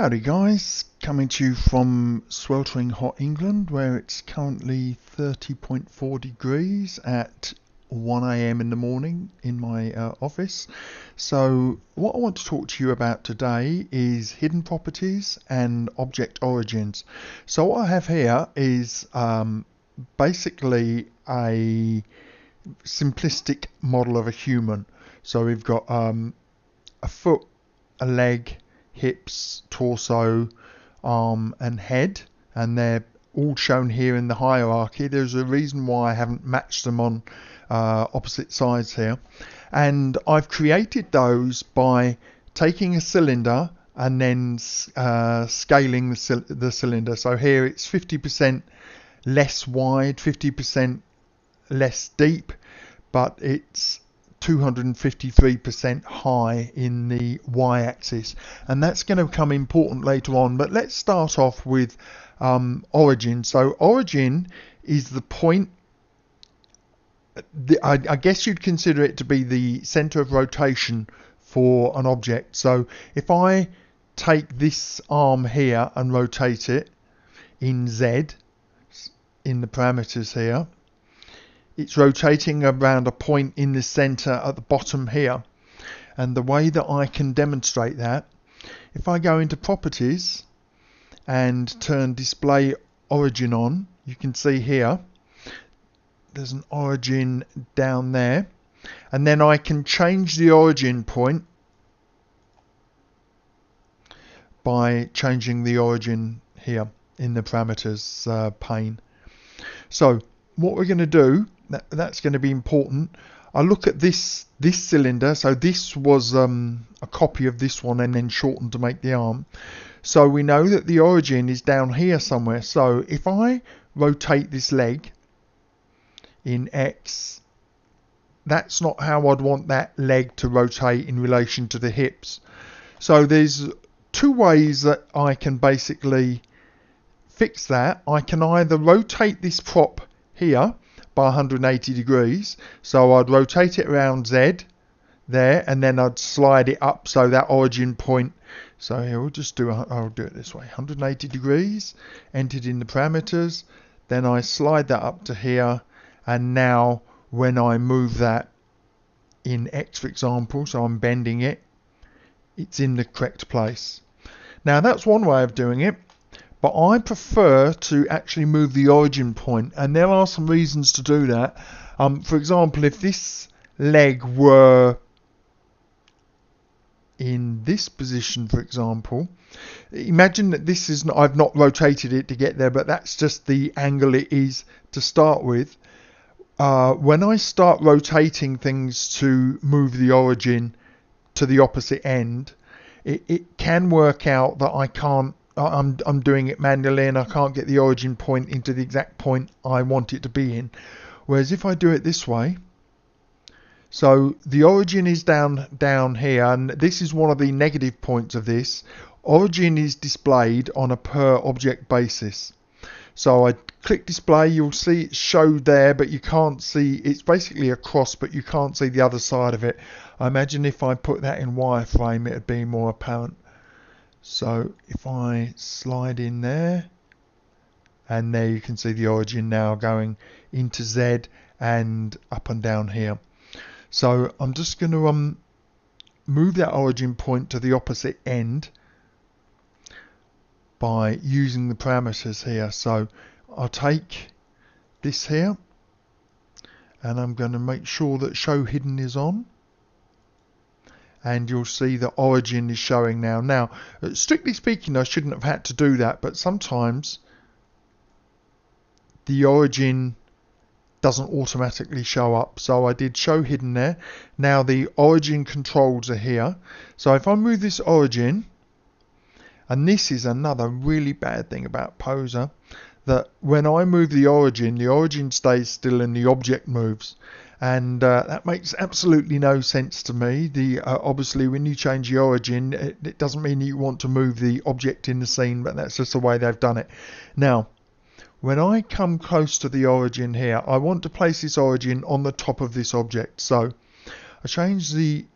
Howdy guys, coming to you from sweltering hot England where it's currently 30.4 degrees at 1 a.m. in the morning in my office. So what I want to talk to you about today is hidden properties and object origins. So what I have here is basically a simplistic model of a human. So we've got a foot, a leg, hips, torso, arm and head, and they're all shown here in the hierarchy. There's a reason why I haven't matched them on opposite sides here, and I've created those by taking a cylinder and then scaling the cylinder. So here it's 50% less wide, 50% less deep, but it's 253% high in the y-axis, and that's going to become important later on. But let's start off with origin. So origin is the point, I guess you'd consider it to be the center of rotation for an object. So if I take this arm here and rotate it in Z, in the parameters here, it's rotating around a point in the center at the bottom here. And the way that I can demonstrate that, if I go into properties and turn display origin on, you can see here there's an origin down there, and then I can change the origin point by changing the origin here in the parameters pane. So what we're going to do, that's going to be important. I look at this cylinder. So this was a copy of this one and then shortened to make the arm. So we know that the origin is down here somewhere. So if I rotate this leg in X, that's not how I'd want that leg to rotate in relation to the hips. So there's two ways that I can basically fix that. I can either rotate this prop here by 180 degrees, so I'd rotate it around Z there, and then I'd slide it up so that origin point, so here I'll do it this way, 180 degrees entered in the parameters, then I slide that up to here, and now when I move that in X, for example, so I'm bending it, it's in the correct place. Now that's one way of doing it, but I prefer to actually move the origin point, and there are some reasons to do that. For example, if this leg were in this position, for example, imagine that this is I've not rotated it to get there, but that's just the angle it is to start with. When I start rotating things to move the origin to the opposite end, it can work out that I'm doing it manually and I can't get the origin point into the exact point I want it to be in. Whereas if I do it this way, so the origin is down here, and this is one of the negative points of this. Origin is displayed on a per object basis. So I click display, you'll see it's showed there, but you can't see, it's basically a cross, but you can't see the other side of it. I imagine if I put that in wireframe, it'd be more apparent. So if I slide in there, and there you can see the origin now going into Z and up and down here. So I'm just going to move that origin point to the opposite end by using the parameters here. So I'll take this here, and I'm going to make sure that show hidden is on. And you'll see the origin is showing now. Now, strictly speaking, I shouldn't have had to do that, but sometimes the origin doesn't automatically show up. So I did show hidden there. Now the origin controls are here. So if I move this origin, and this is another really bad thing about Poser, that when I move the origin stays still and the object moves. And that makes absolutely no sense to me. Obviously, when you change the origin, it doesn't mean you want to move the object in the scene, but that's just the way they've done it. Now, when I come close to the origin here, I want to place this origin on the top of this object. So I change the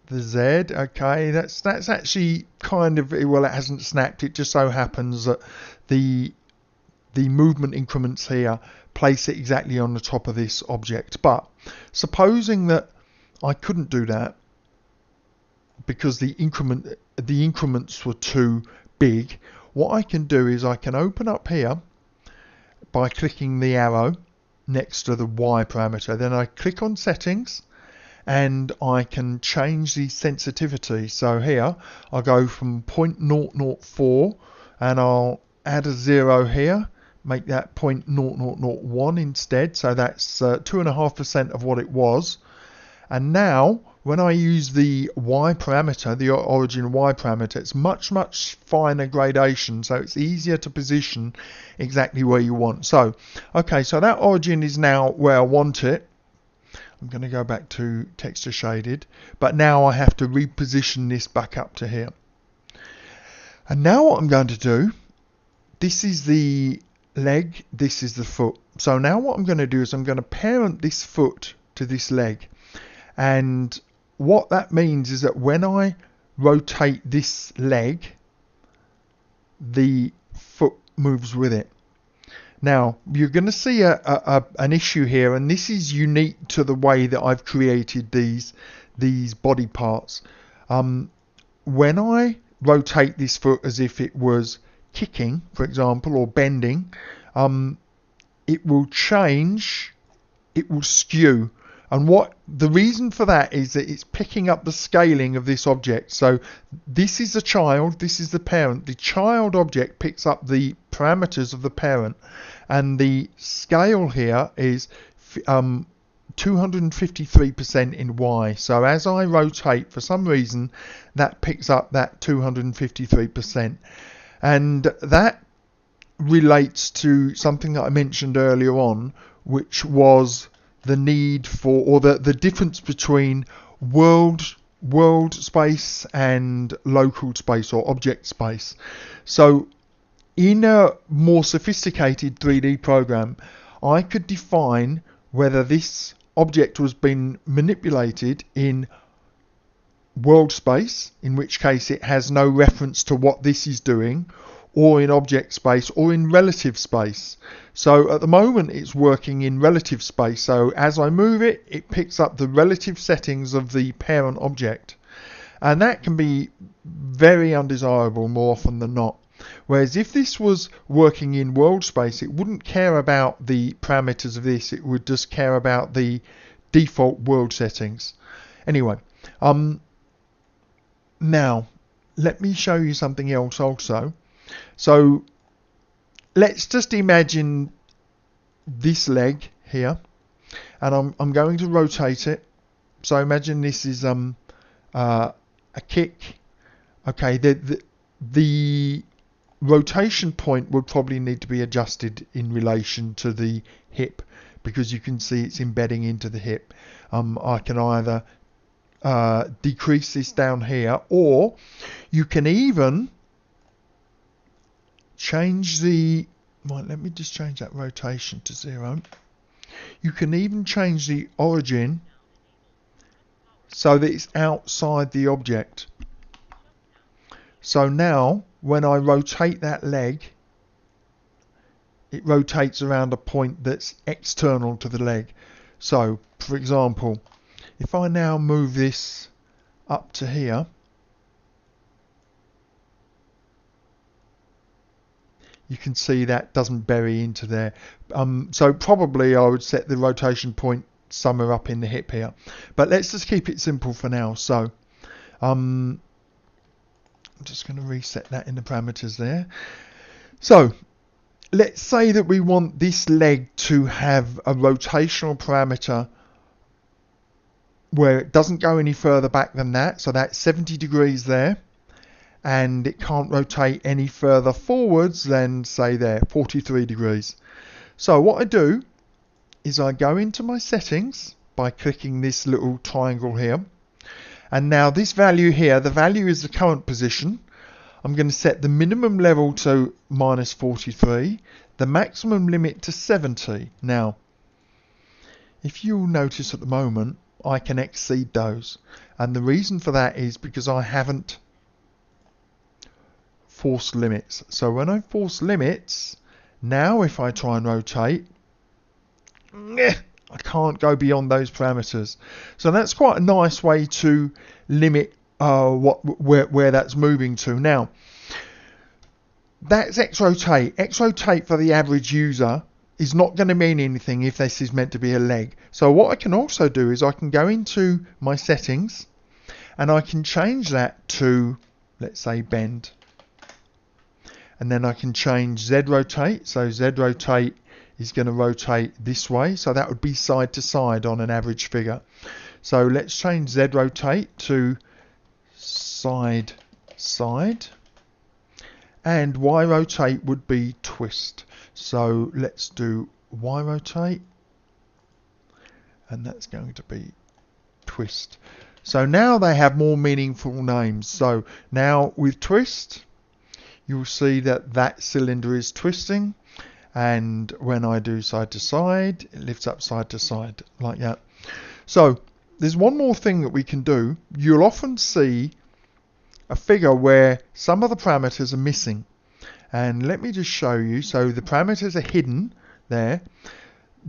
the Z. Okay, that's actually kind of, well, it hasn't snapped. It just so happens that the movement increments here place it exactly on the top of this object. But supposing that I couldn't do that because the increments were too big, what I can do is I can open up here by clicking the arrow next to the Y parameter. Then I click on settings and I can change the sensitivity. So here I'll go from 0.004 and I'll add a 0 here, make that 0.0001 instead. So that's 2.5% of what it was. And now when I use the Y parameter, the origin Y parameter, it's much finer gradation, so it's easier to position exactly where you want. So okay, so that origin is now where I want it. I'm going to go back to texture shaded, but now I have to reposition this back up to here. And now what I'm going to do, this is the leg, this is the foot. So now what I'm going to do is I'm going to parent this foot to this leg. And what that means is that when I rotate this leg, the foot moves with it. Now you're going to see an issue here, and this is unique to the way that I've created these body parts. When I rotate this foot as if it was kicking, for example, or bending, it will change, it will skew. And what the reason for that is that it's picking up the scaling of this object. So this is the child, this is the parent. The child object picks up the parameters of the parent, and the scale here is 253% in Y. So as I rotate, for some reason, that picks up that 253%. And that relates to something that I mentioned earlier on, which was the need for, or the difference between world space and local space or object space. So in a more sophisticated 3D program, I could define whether this object was being manipulated in world space, in which case it has no reference to what this is doing, or in object space, or in relative space. So at the moment it's working in relative space, so as I move it, it picks up the relative settings of the parent object, and that can be very undesirable more often than not. Whereas if this was working in world space, it wouldn't care about the parameters of this, it would just care about the default world settings. Anyway, now let me show you something else also. So let's just imagine this leg here, and I'm going to rotate it. So imagine this is a kick. Okay, the rotation point would probably need to be adjusted in relation to the hip, because you can see it's embedding into the hip. I can either decrease this down here, or you can even change the, well, let me just change that rotation to 0. You can even change the origin so that it's outside the object. So now when I rotate that leg, it rotates around a point that's external to the leg. So for example, if I now move this up to here, you can see that doesn't bury into there. So probably I would set the rotation point somewhere up in the hip here. But let's just keep it simple for now. So I'm just going to reset that in the parameters there. So let's say that we want this leg to have a rotational parameter where it doesn't go any further back than that. So that's 70 degrees there. And it can't rotate any further forwards than, say, there, 43 degrees. So what I do is I go into my settings by clicking this little triangle here. And now this value here, the value is the current position. I'm going to set the minimum level to -43, the maximum limit to 70. Now, if you'll notice at the moment, I can exceed those. And the reason for that is because I haven't forced limits. So when I force limits, now if I try and rotate, I can't go beyond those parameters. So that's quite a nice way to limit where that's moving to. Now, that's X-rotate. X-rotate for the average user is not going to mean anything if this is meant to be a leg. So what I can also do is I can go into my settings and I can change that to, let's say, bend. And then I can change Z rotate. So Z rotate is going to rotate this way. So that would be side to side on an average figure. So let's change Z rotate to side side. And Y rotate would be twist. So let's do Y rotate. And that's going to be twist. So now they have more meaningful names. So now with twist, you'll see that that cylinder is twisting, and when I do side to side, it lifts up side to side like that. So there's one more thing that we can do. You'll often see a figure where some of the parameters are missing, and let me just show you. So the parameters are hidden there.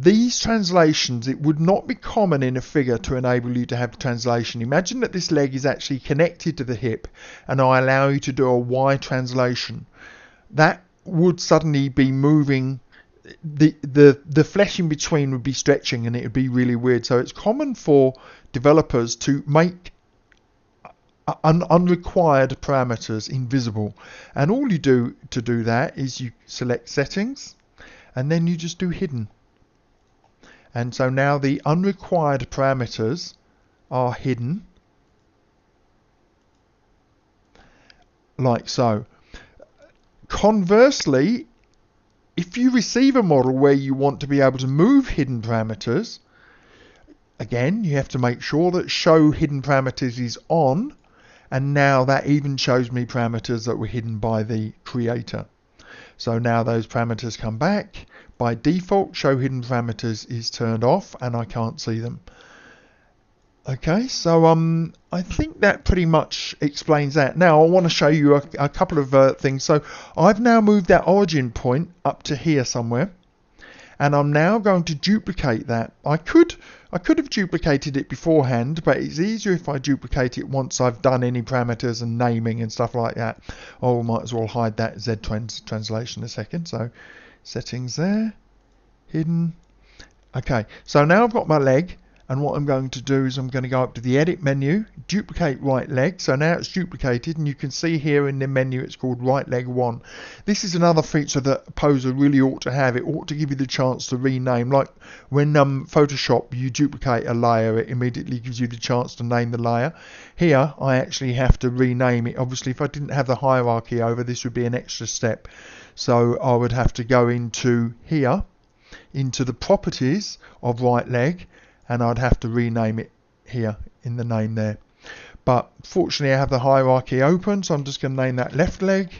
These translations, it would not be common in a figure to enable you to have translation. Imagine that this leg is actually connected to the hip and I allow you to do a Y translation. That would suddenly be moving, the flesh in between would be stretching and it would be really weird. So it's common for developers to make unrequired parameters invisible. And all you do to do that is you select settings and then you just do hidden. And so now the unrequired parameters are hidden, like so. Conversely, if you receive a model where you want to be able to move hidden parameters, again, you have to make sure that show hidden parameters is on, and now that even shows me parameters that were hidden by the creator. So now those parameters come back. By default, show hidden parameters is turned off and I can't see them. Okay, so I think that pretty much explains that. Now I want to show you a couple of things. So I've now moved that origin point up to here somewhere, and I'm now going to duplicate that. I could have duplicated it beforehand, but it's easier if I duplicate it once I've done any parameters and naming and stuff like that. Oh, might as well hide that Z translation a second. So settings there, hidden. Okay, so now I've got my leg, and what I'm going to do is I'm going to go up to the edit menu, duplicate right leg. So now it's duplicated, and you can see here in the menu it's called right leg 1. This is another feature that Poser really ought to have. It ought to give you the chance to rename. Like when Photoshop, you duplicate a layer, it immediately gives you the chance to name the layer. Here I actually have to rename it. Obviously if I didn't have the hierarchy over, this would be an extra step. So I would have to go into here, into the properties of right leg, and I'd have to rename it here in the name there. But fortunately I have the hierarchy open, so I'm just going to name that left leg,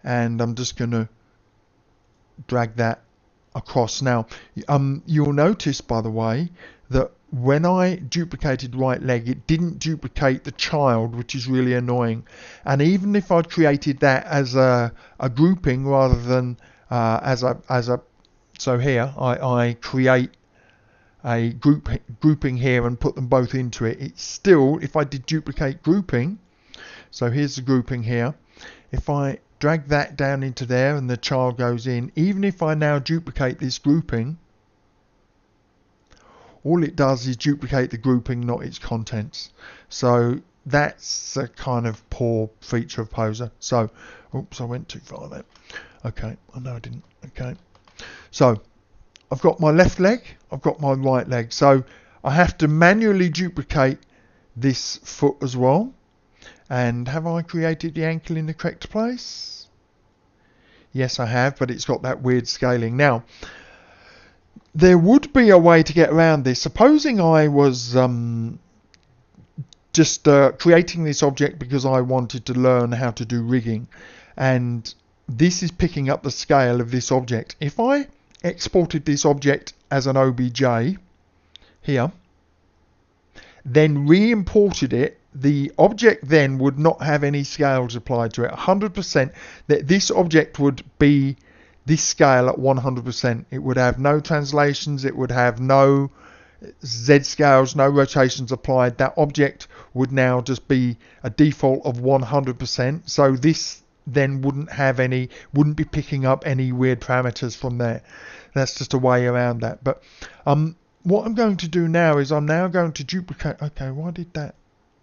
and I'm just going to drag that across. Now you'll notice, by the way, that when I duplicated right leg, it didn't duplicate the child, which is really annoying. And even if I'd created that as a grouping rather than so here I create a grouping here and put them both into it. It's still, if I did duplicate grouping, so here's the grouping here, if I drag that down into there and the child goes in, even if I now duplicate this grouping, all it does is duplicate the grouping, not its contents. So that's a kind of poor feature of Poser. So, oops, I went too far there. Okay, I know I didn't. Okay, so I've got my left leg, I've got my right leg. So I have to manually duplicate this foot as well. And have I created the ankle in the correct place? Yes, I have, but it's got that weird scaling. Now, there would be a way to get around this. Supposing I was just creating this object because I wanted to learn how to do rigging, and this is picking up the scale of this object. If I exported this object as an OBJ here, then re-imported it, the object then would not have any scales applied to it. 100%, that this object would be this scale at 100%. It would have no translations, it would have no Z scales, no rotations applied. That object would now just be a default of 100%. So this then wouldn't be picking up any weird parameters from there. That's just a way around that. But what I'm going to do now is I'm now going to duplicate. Okay, why did that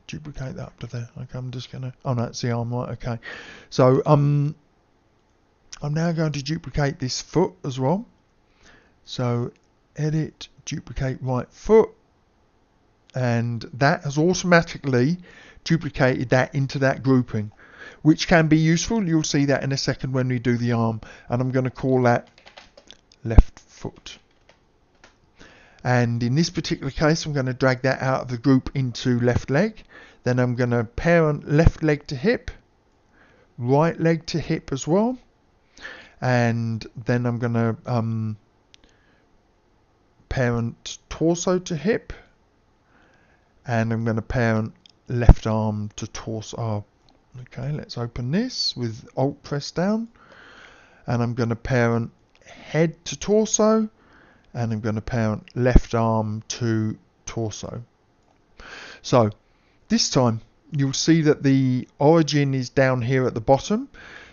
duplicate that up to there? Okay, I'm just gonna. Oh no, it's the arm, right? Okay, so I'm now going to duplicate this foot as well. So edit, duplicate right foot, and that has automatically duplicated that into that grouping, which can be useful. You'll see that in a second when we do the arm, and I'm going to call that left foot. And in this particular case, I'm going to drag that out of the group into left leg. Then I'm going to parent left leg to hip, right leg to hip as well, and then I'm going to parent torso to hip, and I'm going to parent left arm to torso. Oh, okay, let's open this with Alt press down, and I'm going to parent head to torso, and I'm going to parent left arm to torso. So this time you'll see that the origin is down here at the bottom,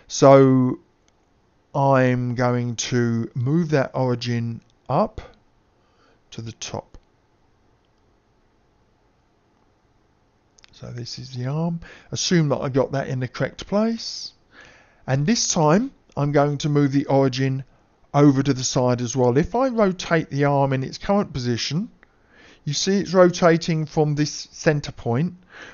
so I'm going to move that origin up to the top. So this is the arm. Assume that I got that in the correct place, and this time I'm going to move the origin over to the side as well. If I rotate the arm in its current position, you see it's rotating from this center point,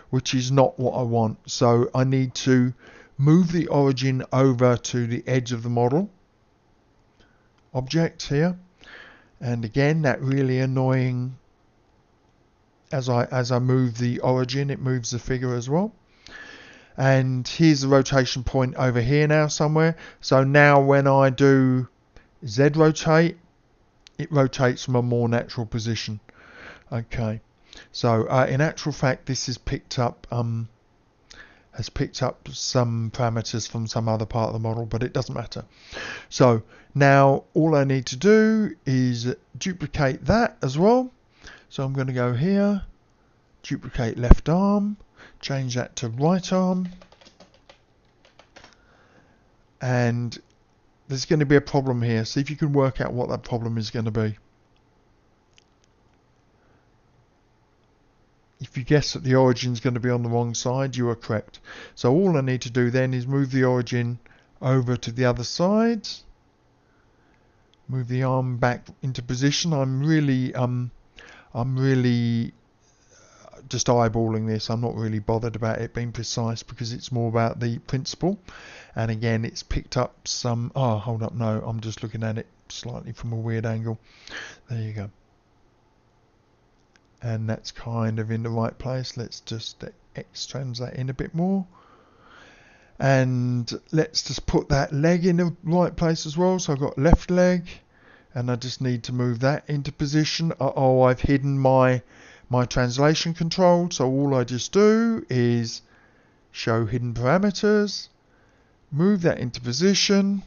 which is not what I want. So I need to move the origin over to the edge of the model object here. And again, that really annoying, as I move the origin, it moves the figure as well. And here's the rotation point over here now somewhere. So now when I do Z rotate, it rotates from a more natural position. Okay, so in actual fact, this has picked up some parameters from some other part of the model, but it doesn't matter. So now all I need to do is duplicate that as well. So I'm going to go here, duplicate left arm, change that to right arm, and there's going to be a problem here. See if you can work out what that problem is going to be. If you guess that the origin is going to be on the wrong side, you are correct. So all I need to do then is move the origin over to the other side, move the arm back into position. I'm really just eyeballing this. I'm not really bothered about it being precise because it's more about the principle. And again, it's picked up some. Oh, hold up, no, I'm just looking at it slightly from a weird angle. There you go. And that's kind of in the right place. Let's just X-trans that in a bit more. And let's just put that leg in the right place as well. So I've got left leg, and I just need to move that into position. Uh-oh, I've hidden my translation control. So all I just do is show hidden parameters, move that into position.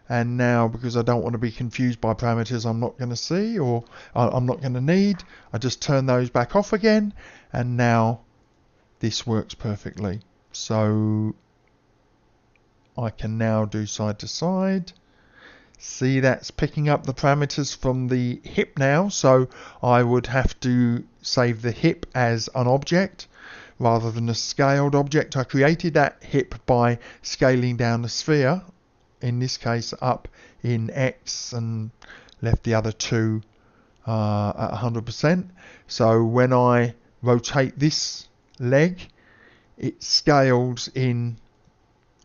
And now, because I don't want to be confused by parameters I'm not going to see or I'm not going to need, I just turn those back off again, and now this works perfectly. So I can now do side to side. See, that's picking up the parameters from the hip now, so I would have to save the hip as an object rather than a scaled object. I created that hip by scaling down the sphere, in this case up in X, and left the other two at 100%. So when I rotate this leg, it scales in,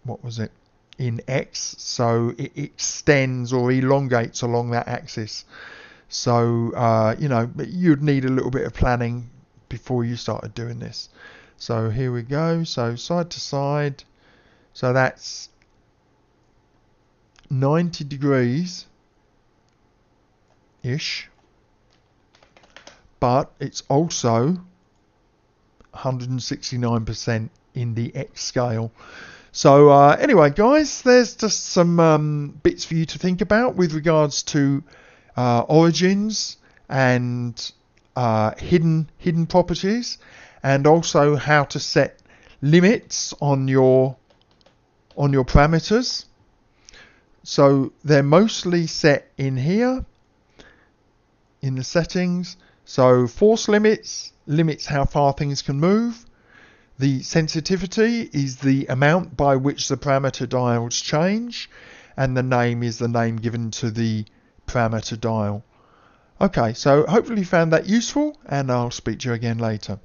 what was it, in X, so it extends or elongates along that axis. So you know, you'd need a little bit of planning before you started doing this. So here we go, so side to side, so that's 90 degrees ish, but it's also 169% in the X scale. So anyway, guys, there's just some bits for you to think about with regards to origins and hidden properties, and also how to set limits on your parameters. So they're mostly set in here in the settings. So force limits how far things can move. The sensitivity is the amount by which the parameter dials change, and the name is the name given to the parameter dial. Okay, so hopefully you found that useful, and I'll speak to you again later.